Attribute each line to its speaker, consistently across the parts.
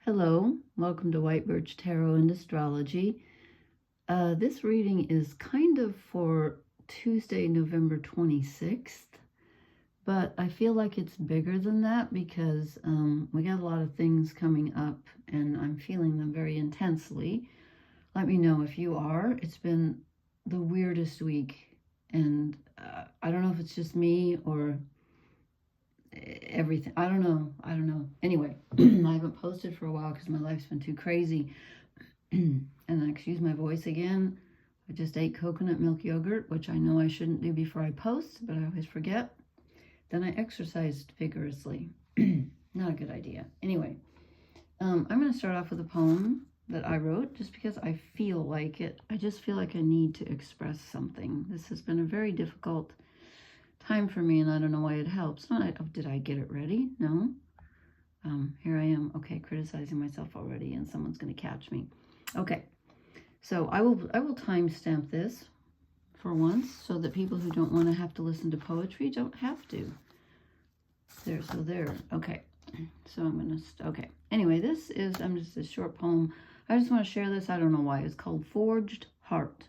Speaker 1: Hello, welcome to White Birch Tarot and Astrology. This reading is kind of for Tuesday, November 26th, but I feel like it's bigger than that because we got a lot of things coming up and I'm feeling them very intensely. Let me know if you are. It's been the weirdest week, and I don't know if it's just me or everything. I don't know. Anyway, I haven't posted for a while because my life's been too crazy. And excuse my voice again. I just ate coconut milk yogurt, which I know I shouldn't do before I post, but I always forget. Then I exercised vigorously. Not a good idea. Anyway, I'm going to start off with a poem that I wrote just because I feel like it. I just feel like I need to express something. This has been a very difficult time for me, and I don't know why it helps. Did I get it ready? No. Here I am. Okay, criticizing myself already, and someone's going to catch me. Okay, so I will timestamp this for once, so that people who don't want to have to listen to poetry don't have to. There. Okay, so I'm gonna. Okay. Anyway, this is just a short poem. I just want to share this. I don't know why. It's called Forged Heart.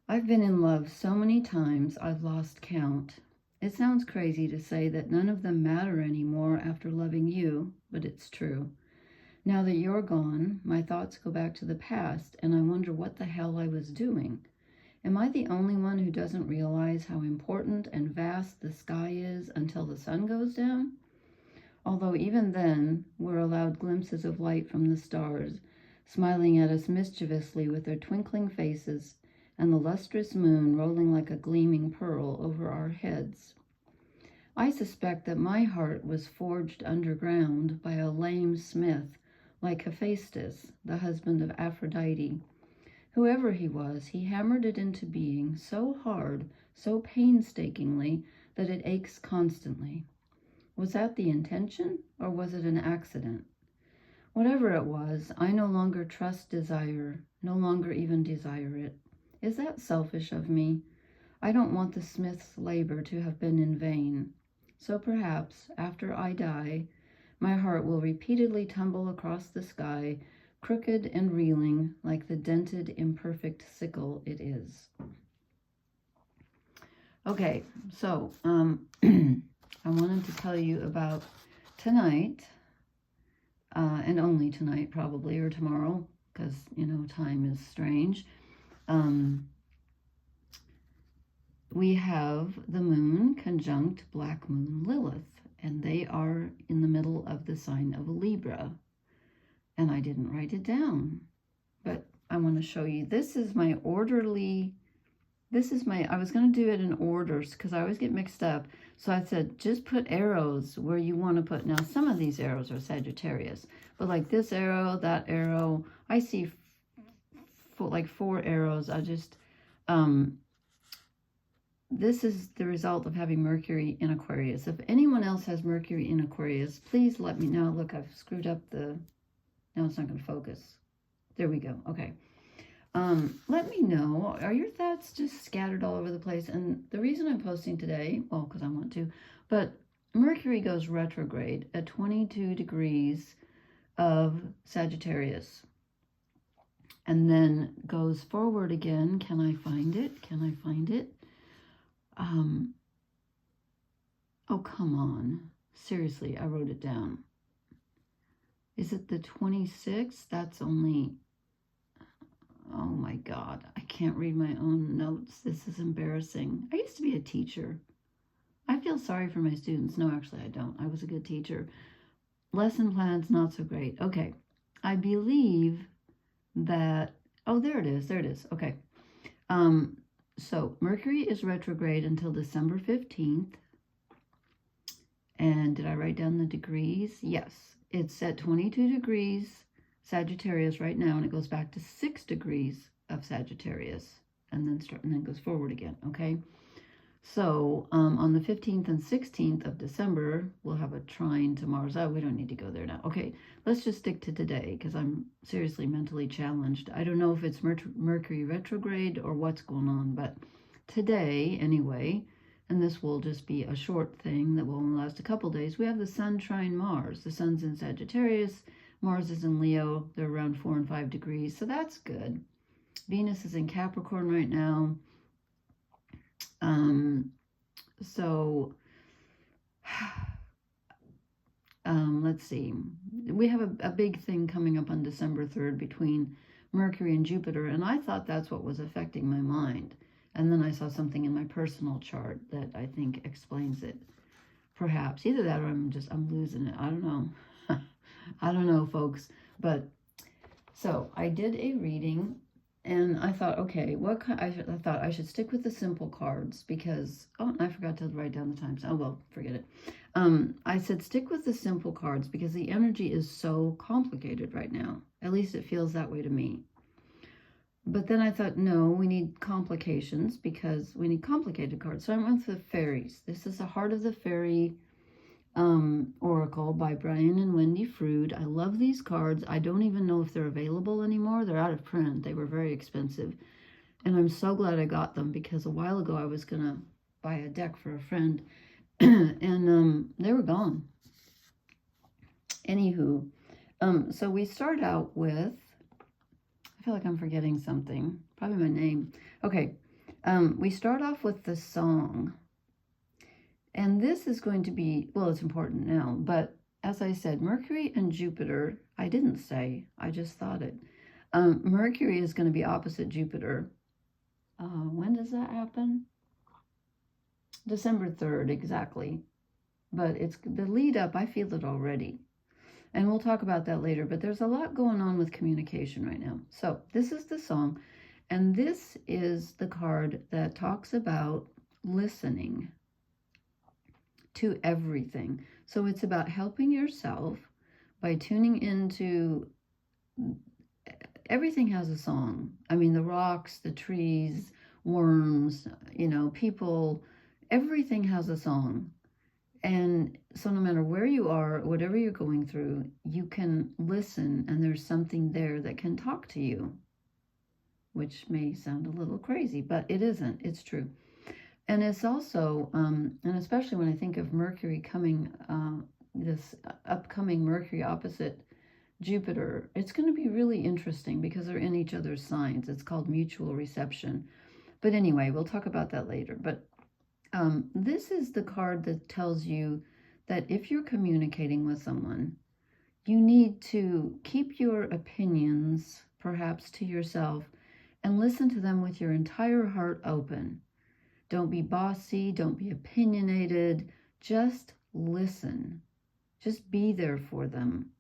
Speaker 1: I've been in love so many times I've lost count. It sounds crazy to say that none of them matter anymore after loving you, but it's true. Now that you're gone, my thoughts go back to the past, and I wonder what the hell I was doing. Am I the only one who doesn't realize how important and vast the sky is until the sun goes down? Although even then, we're allowed glimpses of light from the stars, smiling at us mischievously with their twinkling faces, and the lustrous moon rolling like a gleaming pearl over our heads. I suspect that my heart was forged underground by a lame smith like Hephaestus, the husband of Aphrodite. Whoever he was, he hammered it into being so hard, so painstakingly, that it aches constantly. Was that the intention, or was it an accident? Whatever it was, I no longer trust desire, no longer even desire it. Is that selfish of me? I don't want the smith's labor to have been in vain. So perhaps, after I die, my heart will repeatedly tumble across the sky, crooked and reeling like the dented, imperfect sickle it is. Okay, so I wanted to tell you about tonight, and only tonight probably, or tomorrow, because, time is strange. We have the moon conjunct black moon Lilith, and they are in the middle of the sign of Libra. And I didn't write it down, but I want to show you. This is my, I was going to do it in orders because I always get mixed up. So I said, just put arrows where you want to put. Now, some of these arrows are Sagittarius, but like this arrow, that arrow, I see like 4 arrows. I just, this is the result of having Mercury in Aquarius. If anyone else has Mercury in Aquarius, please let me know. Look, I've screwed up now it's not going to focus. There we go. Okay. Let me know. Are your thoughts just scattered all over the place? And the reason I'm posting today, well, because I want to, but Mercury goes retrograde at 22 degrees of Sagittarius. And then goes forward again. Can I find it? Oh, come on. Seriously, I wrote it down. Is it the 26th? That's only, oh my God, I can't read my own notes. This is embarrassing. I used to be a teacher. I feel sorry for my students. No, actually, I don't. I was a good teacher. Lesson plans, not so great. Okay, I believe that, oh, there it is. Okay. So Mercury is retrograde until December 15th. And did I write down the degrees? Yes. It's at 22 degrees Sagittarius right now, and it goes back to 6 degrees of Sagittarius, and then goes forward again, okay? So on the 15th and 16th of December, we'll have a trine to Mars. Oh, we don't need to go there now. Okay, let's just stick to today, because I'm seriously mentally challenged. I don't know if it's Mercury retrograde or what's going on, but today, anyway, and this will just be a short thing that will only last a couple days. We have the Sun trine Mars. The Sun's in Sagittarius, Mars is in Leo. They're around 4 and 5 degrees, so that's good. Venus is in Capricorn right now. So let's see. We have a big thing coming up on December 3rd between Mercury and Jupiter, and I thought that's what was affecting my mind. And then I saw something in my personal chart that I think explains it. Perhaps. Either that or I'm losing it. I don't know. I don't know, folks. But, so, I did a reading, and I thought, okay, I thought I should stick with the simple cards because, oh, I forgot to write down the times. Oh, well, forget it. I said stick with the simple cards because the energy is so complicated right now. At least it feels that way to me. But then I thought, no, we need complications because we need complicated cards. So I went with the fairies. This is the Heart of the Fairy Oracle by Brian and Wendy Frood. I love these cards. I don't even know if they're available anymore. They're out of print. They were very expensive. And I'm so glad I got them because a while ago I was going to buy a deck for a friend. And they were gone. Anywho, so we start out with, I feel like I'm forgetting something. Probably my name. Okay. We start off with the song. And this is going to be, well, it's important now. But as I said, Mercury and Jupiter, I didn't say, I just thought it. Mercury is going to be opposite Jupiter. When does that happen? December 3rd, exactly. But it's the lead up, I feel it already. And we'll talk about that later, but there's a lot going on with communication right now. So this is the song, and this is the card that talks about listening to everything. So it's about helping yourself by tuning into, everything has a song. I mean, the rocks, the trees, worms, you know, people, everything has a song. And so no matter where you are, whatever you're going through, you can listen and there's something there that can talk to you, which may sound a little crazy, but it isn't. It's true. And it's also, and especially when I think of Mercury coming, this upcoming Mercury opposite Jupiter, it's going to be really interesting because they're in each other's signs. It's called mutual reception. But anyway, we'll talk about that later. But this is the card that tells you that if you're communicating with someone, you need to keep your opinions, perhaps to yourself, and listen to them with your entire heart open. Don't be bossy, don't be opinionated, just listen. Just be there for them.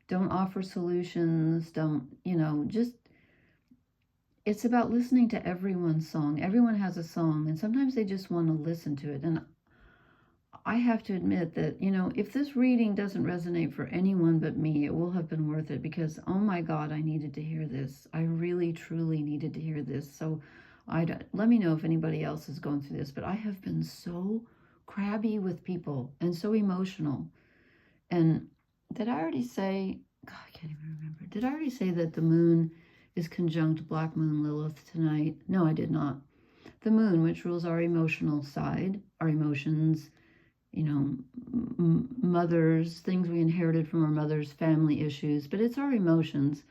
Speaker 1: Don't offer solutions, don't, you know, just, it's about listening to everyone's song. Everyone has a song, and sometimes they just want to listen to it. And I have to admit that, you know, if this reading doesn't resonate for anyone but me, it will have been worth it because, oh my God, I needed to hear this. I really, truly needed to hear this. So let me know if anybody else is going through this, but I have been so crabby with people and so emotional. And did I already say, God, I can't even remember. Did I already say that the moon is conjunct Black Moon Lilith tonight? No, I did not. The moon, which rules our emotional side, our emotions, you know, mothers, things we inherited from our mothers, family issues, but it's our emotions,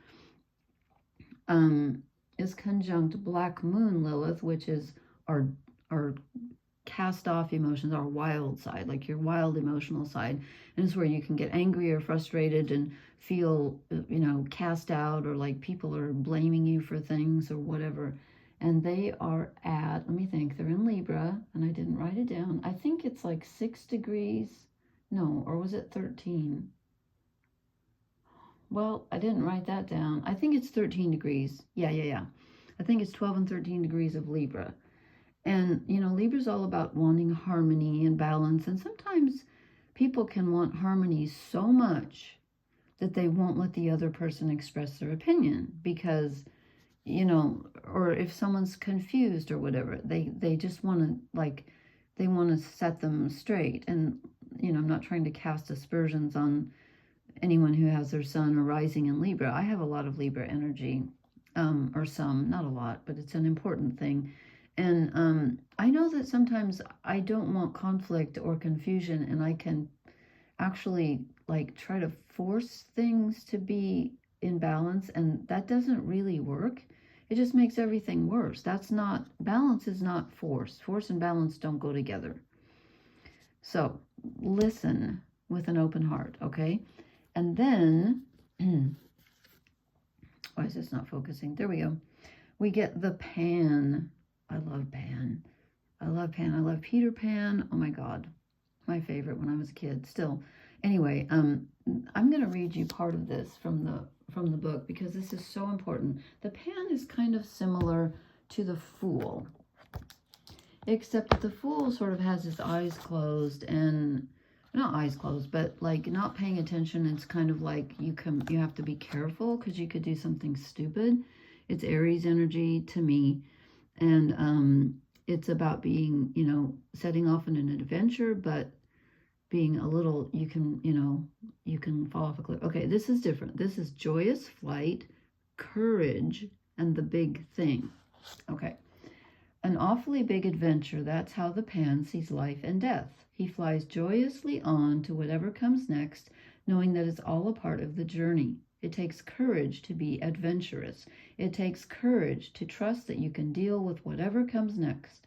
Speaker 1: is conjunct Black Moon Lilith, which is our cast off emotions, our wild side, like your wild emotional side. And it's where you can get angry or frustrated and feel, you know, cast out, or like people are blaming you for things or whatever. And they are at, let me think, they're in Libra, and I didn't write it down. I think it's like 6 degrees. No, or was it 13? Well, I didn't write that down. I think it's 13 degrees. Yeah. I think it's 12 and 13 degrees of Libra. And, you know, Libra's all about wanting harmony and balance. And sometimes people can want harmony so much that they won't let the other person express their opinion because, you know, or if someone's confused or whatever, they just want to, like, they want to set them straight. And, you know, I'm not trying to cast aspersions on anyone who has their sun or rising in Libra. I have a lot of Libra energy, or some, not a lot, but it's an important thing. And I know that sometimes I don't want conflict or confusion, and I can actually like try to force things to be in balance, and that doesn't really work. It just makes everything worse. That's not, balance is not force. Force and balance don't go together. So listen with an open heart, okay? And then, why is this not focusing? There we go. We get the Pan. I love Pan. I love Pan. I love Peter Pan. Oh my God. My favorite when I was a kid. Still. Anyway, I'm going to read you part of this from the book because this is so important. The Pan is kind of similar to the Fool, except that the Fool sort of has his eyes closed, and not eyes closed, but like not paying attention. It's kind of like you have to be careful because you could do something stupid. It's Aries energy to me, and it's about being, you know, setting off on an adventure, but being a little, you can fall off a cliff. Okay, this is different. This is joyous flight, courage, and the big thing. Okay. An awfully big adventure, that's how the Pan sees life and death. He flies joyously on to whatever comes next, knowing that it's all a part of the journey. It takes courage to be adventurous. It takes courage to trust that you can deal with whatever comes next.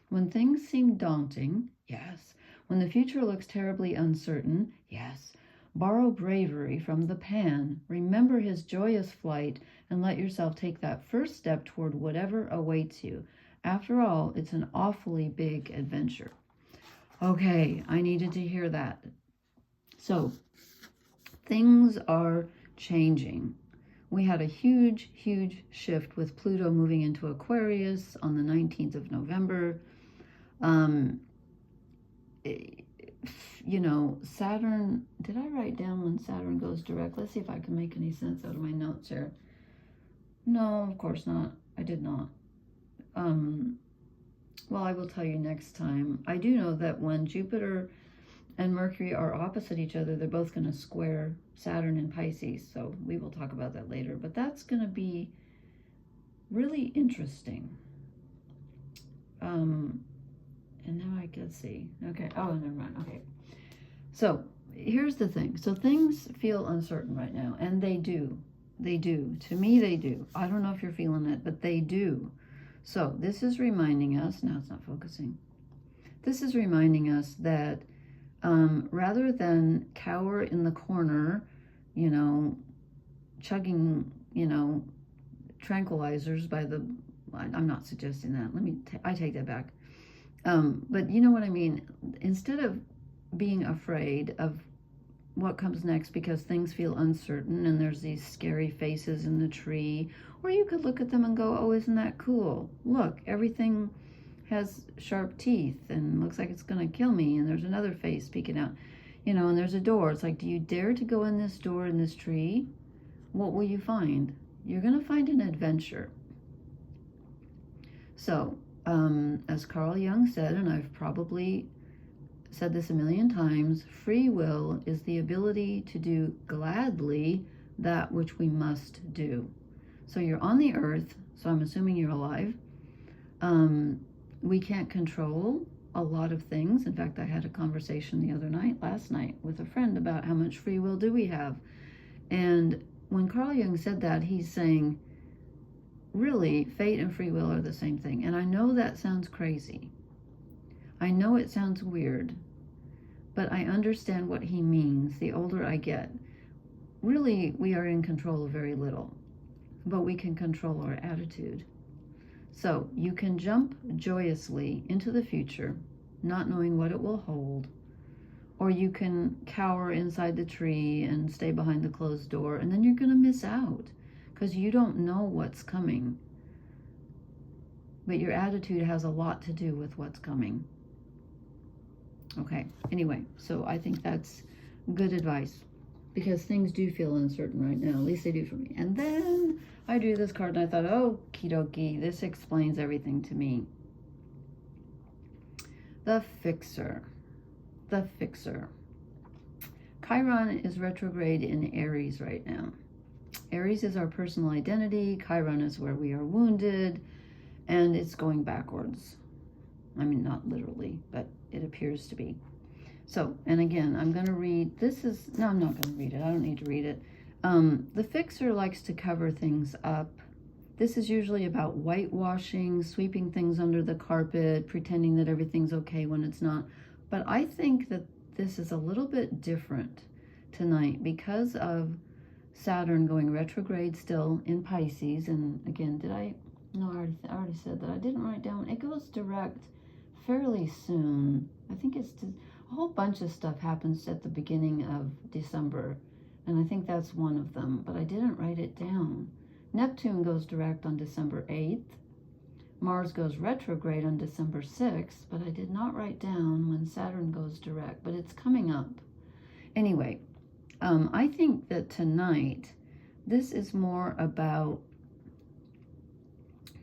Speaker 1: When things seem daunting, yes. When the future looks terribly uncertain, yes. Borrow bravery from the Pan. Remember his joyous flight and let yourself take that first step toward whatever awaits you. After all, it's an awfully big adventure. Okay, I needed to hear that. So, things are changing. We had a huge, huge shift with Pluto moving into Aquarius on the 19th of November. You know, Saturn, did I write down when Saturn goes direct? Let's see if I can make any sense out of my notes here. No, of course not. I did not. Well, I will tell you next time. I do know that when Jupiter and Mercury are opposite each other, they're both going to square Saturn in Pisces. So we will talk about that later. But that's going to be really interesting. And now I can see. Okay. Oh, never mind. Okay. So here's the thing. So things feel uncertain right now. And they do. They do. To me, they do. I don't know if you're feeling it, but they do. So this is reminding us, now it's not focusing. This is reminding us that rather than cower in the corner, you know, chugging, you know, tranquilizers by the, I'm not suggesting that. I take that back. But you know what I mean? Instead of being afraid of what comes next because things feel uncertain and there's these scary faces in the tree, or you could look at them and go, oh, isn't that cool? Look, everything has sharp teeth and looks like it's going to kill me, and there's another face peeking out, you know, and there's a door. It's like, do you dare to go in this door in this tree? What will you find? You're going to find an adventure. So, as Carl Jung said, and I've probably said this a million times, free will is the ability to do gladly that which we must do. So you're on the earth, so I'm assuming you're alive. We can't control a lot of things. In fact, I had a conversation last night with a friend about how much free will do we have. And when Carl Jung said that, he's saying, really, fate and free will are the same thing. And I know that sounds crazy. I know it sounds weird, but I understand what he means the older I get. Really, we are in control of very little, but we can control our attitude. So you can jump joyously into the future, not knowing what it will hold, or you can cower inside the tree and stay behind the closed door, and then you're going to miss out because you don't know what's coming. But your attitude has a lot to do with what's coming. Okay, anyway, so I think that's good advice because things do feel uncertain right now. At least they do for me. And then I drew this card and I thought, oh, okie dokie, this explains everything to me. The Fixer. The Fixer. Chiron is retrograde in Aries right now. Aries is our personal identity. Chiron is where we are wounded. and it's going backwards. I mean, not literally, but it appears to be. So, and again, I'm going to read, no, I'm not going to read it. I don't need to read it. The fixer likes to cover things up. This is usually about whitewashing, sweeping things under the carpet, pretending that everything's okay when it's not. But I think that this is a little bit different tonight because of Saturn going retrograde still in Pisces. And again, no, I already said that. I didn't write down. It goes direct fairly soon. I think it's a whole bunch of stuff happens at the beginning of December. And I think that's one of them, but I didn't write it down. Neptune goes direct on December 8th. Mars goes retrograde on December 6th, but I did not write down when Saturn goes direct, but it's coming up. Anyway, I think that tonight, this is more about,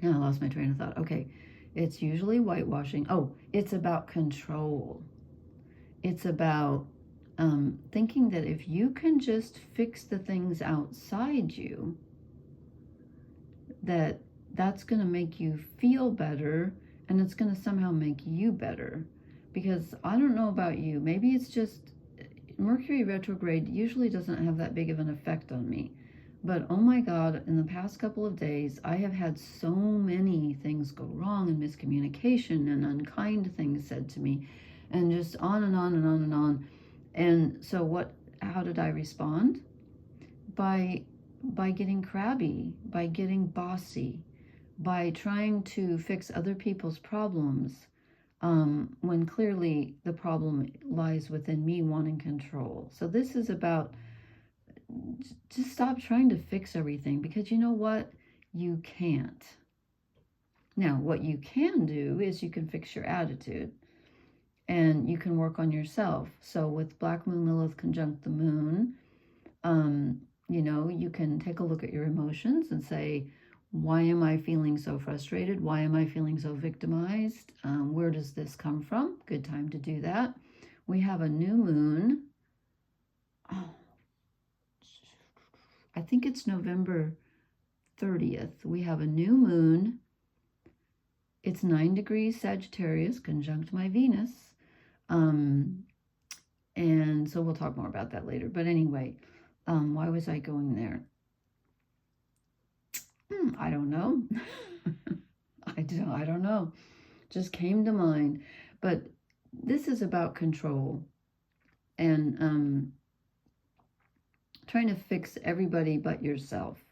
Speaker 1: now I lost my train of thought. Okay, it's usually whitewashing. Oh, it's about control. It's about thinking that if you can just fix the things outside you, that's going to make you feel better, and it's going to somehow make you better. Because I don't know about you, maybe it's just Mercury retrograde usually doesn't have that big of an effect on me. But oh my God, in the past couple of days, I have had so many things go wrong, and miscommunication and unkind things said to me, and just on and on and on and on. And so how did I respond? By getting crabby, by getting bossy, by trying to fix other people's problems, when clearly the problem lies within me wanting control. So this is about, just stop trying to fix everything, because you know what? You can't. Now, what you can do is you can fix your attitude, and you can work on yourself. So with Black Moon Lilith conjunct the moon, you can take a look at your emotions and say, why am I feeling so frustrated? Why am I feeling so victimized? Where does this come from? Good time to do that. We have a new moon. Oh, I think it's November 30th. We have a new moon. It's 9 degrees Sagittarius conjunct my Venus. And so we'll talk more about that later. But anyway, why was I going there? I don't know. I don't know. Just came to mind. But this is about control and trying to fix everybody but yourself.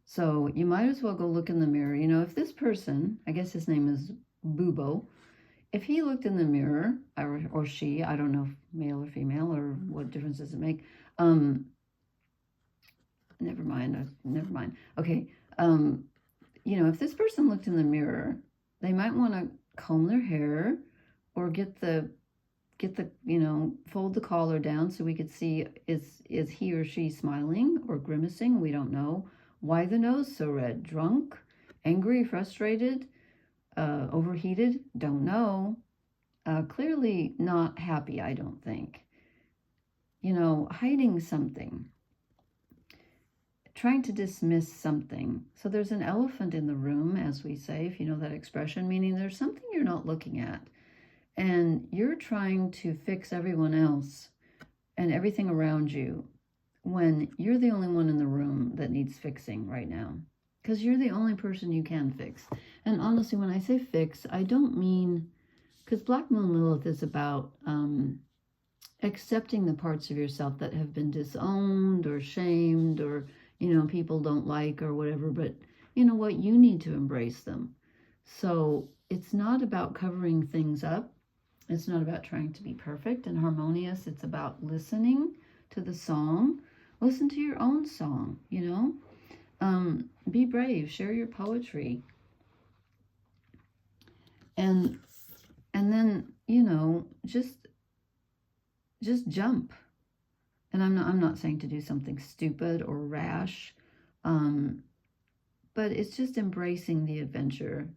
Speaker 1: So you might as well go look in the mirror. If this person, I guess his name is Bubo, if he looked in the mirror, or she, I don't know if male or female, or what difference does it make? Never mind. Okay. If this person looked in the mirror, they might want to comb their hair, or get the fold the collar down so we could see, is he or she smiling or grimacing? We don't know. Why the nose so red? Drunk, angry, frustrated, overheated? Don't know. Clearly not happy, I don't think. Hiding something. Trying to dismiss something. So there's an elephant in the room, as we say, if you know that expression, meaning there's something you're not looking at. And you're trying to fix everyone else and everything around you, when you're the only one in the room that needs fixing right now. Because you're the only person you can fix. And honestly, when I say fix, I don't mean, because Black Moon Lilith is about accepting the parts of yourself that have been disowned or shamed, or people don't like, or whatever. But you know what? You need to embrace them. So it's not about covering things up. It's not about trying to be perfect and harmonious. It's about listening to the song. Listen to your own song, Be brave. Share your poetry. And then, just jump. And I'm not saying to do something stupid or rash, but it's just embracing the adventure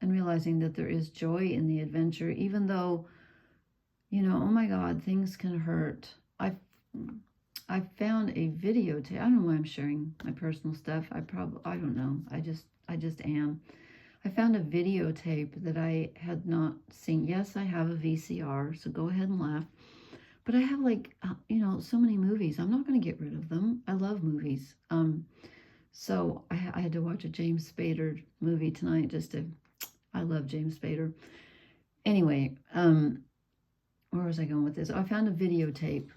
Speaker 1: and realizing that there is joy in the adventure, even though, oh my God, things can hurt. I found a videotape. I don't know why I'm sharing my personal stuff. I don't know. I just am. I found a videotape that I had not seen. Yes, I have a VCR, so go ahead and laugh. But I have like, so many movies. I'm not going to get rid of them. I love movies. So I had to watch a James Spader movie tonight I love James Spader. Anyway, where was I going with this? I found a videotape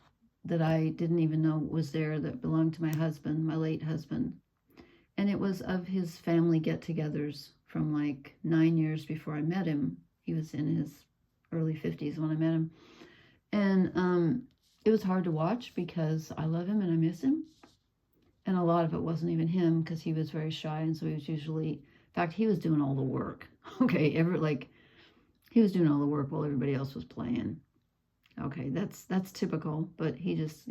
Speaker 1: that I didn't even know was there that belonged to my husband, my late husband. And it was of his family get-togethers from like 9 years before I met him. He was in his early 50s when I met him. And it was hard to watch because I love him and I miss him. And a lot of it wasn't even him because he was very shy. And so he was usually, in fact, he was doing all the work. Okay, he was doing all the work while everybody else was playing. Okay, that's typical. But he just,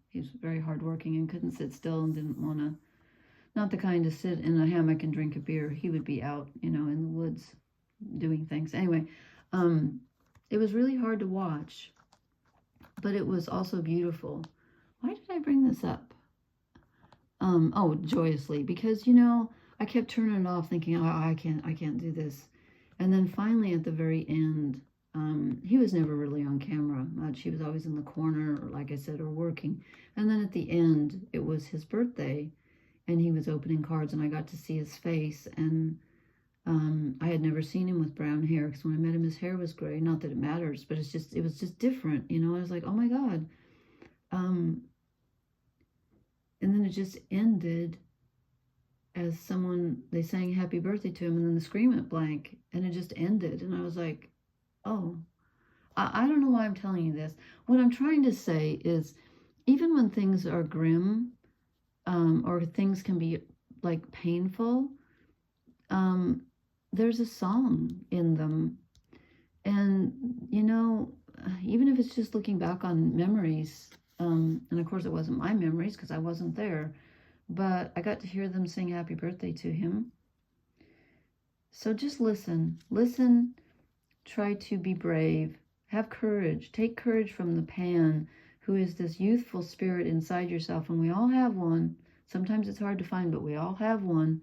Speaker 1: he's very hardworking and couldn't sit still and didn't want to, not the kind to sit in a hammock and drink a beer. He would be out, in the woods doing things. Anyway, it was really hard to watch, but it was also beautiful. Why did I bring this up? Oh, joyously, because, I kept turning it off thinking, oh, I can't do this. And then finally at the very end, he was never really on camera much. He was always in the corner, or like I said, or working. And then at the end, it was his birthday, and he was opening cards, and I got to see his face. And I had never seen him with brown hair, because when I met him, his hair was gray. Not that it matters, but it was just different. I was like, oh my God. And then it just ended as they sang happy birthday to him, and then the screen went blank, and it just ended. And I was like, oh, I don't know why I'm telling you this. What I'm trying to say is, even when things are grim, or things can be like painful, there's a song in them. And, even if it's just looking back on memories, and of course it wasn't my memories because I wasn't there, but I got to hear them sing happy birthday to him. So just listen, try to be brave, have courage, take courage from the Pan, who is this youthful spirit inside yourself, and we all have one. Sometimes it's hard to find, but we all have one.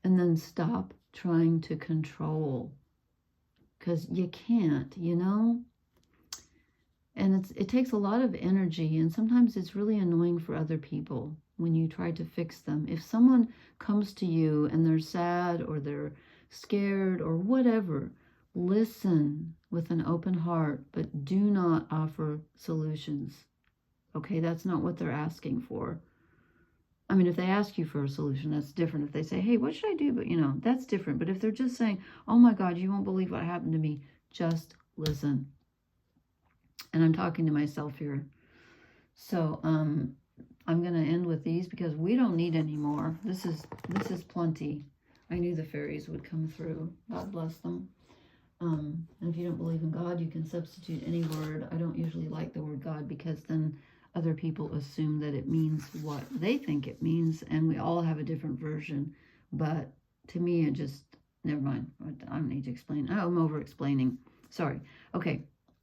Speaker 1: And then stop trying to control, because you can't, And it takes a lot of energy, and sometimes it's really annoying for other people when you try to fix them. If someone comes to you and they're sad or they're scared or whatever, listen with an open heart, but do not offer solutions. Okay, that's not what they're asking for. I mean, if they ask you for a solution, that's different. If they say, hey, what should I do? But, that's different. But if they're just saying, oh my God, you won't believe what happened to me, just listen. And I'm talking to myself here. So I'm going to end with these because we don't need any more. This is plenty. I knew the fairies would come through. God bless them. And if you don't believe in God, you can substitute any word. I don't usually like the word God because then other people assume that it means what they think it means, and we all have a different version. But to me, it just, never mind. I don't need to explain. Oh, I'm over explaining. Sorry. Okay.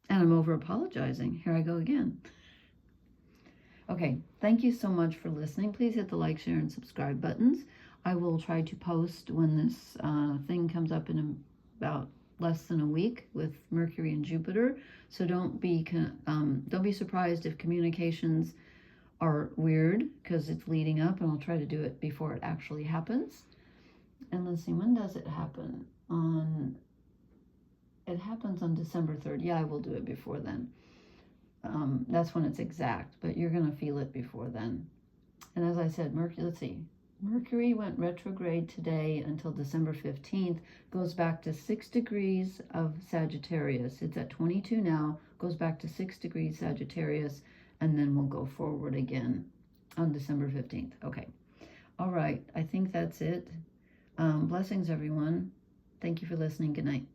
Speaker 1: And I'm over apologizing. Here I go again. Okay. Thank you so much for listening. Please hit the like, share, and subscribe buttons. I will try to post when this thing comes up in about less than a week with Mercury and Jupiter. So don't be surprised if communications are weird because it's leading up, and I'll try to do it before it actually happens. And let's see, when does it happen? It happens on December 3rd. Yeah, I will do it before then. That's when it's exact, but you're going to feel it before then. And as I said, Mercury went retrograde today until December 15th, goes back to 6 degrees of Sagittarius. It's at 22 now, goes back to 6 degrees Sagittarius, and then we'll go forward again on December 15th. Okay. All right. I think that's it. Blessings, everyone. Thank you for listening. Good night.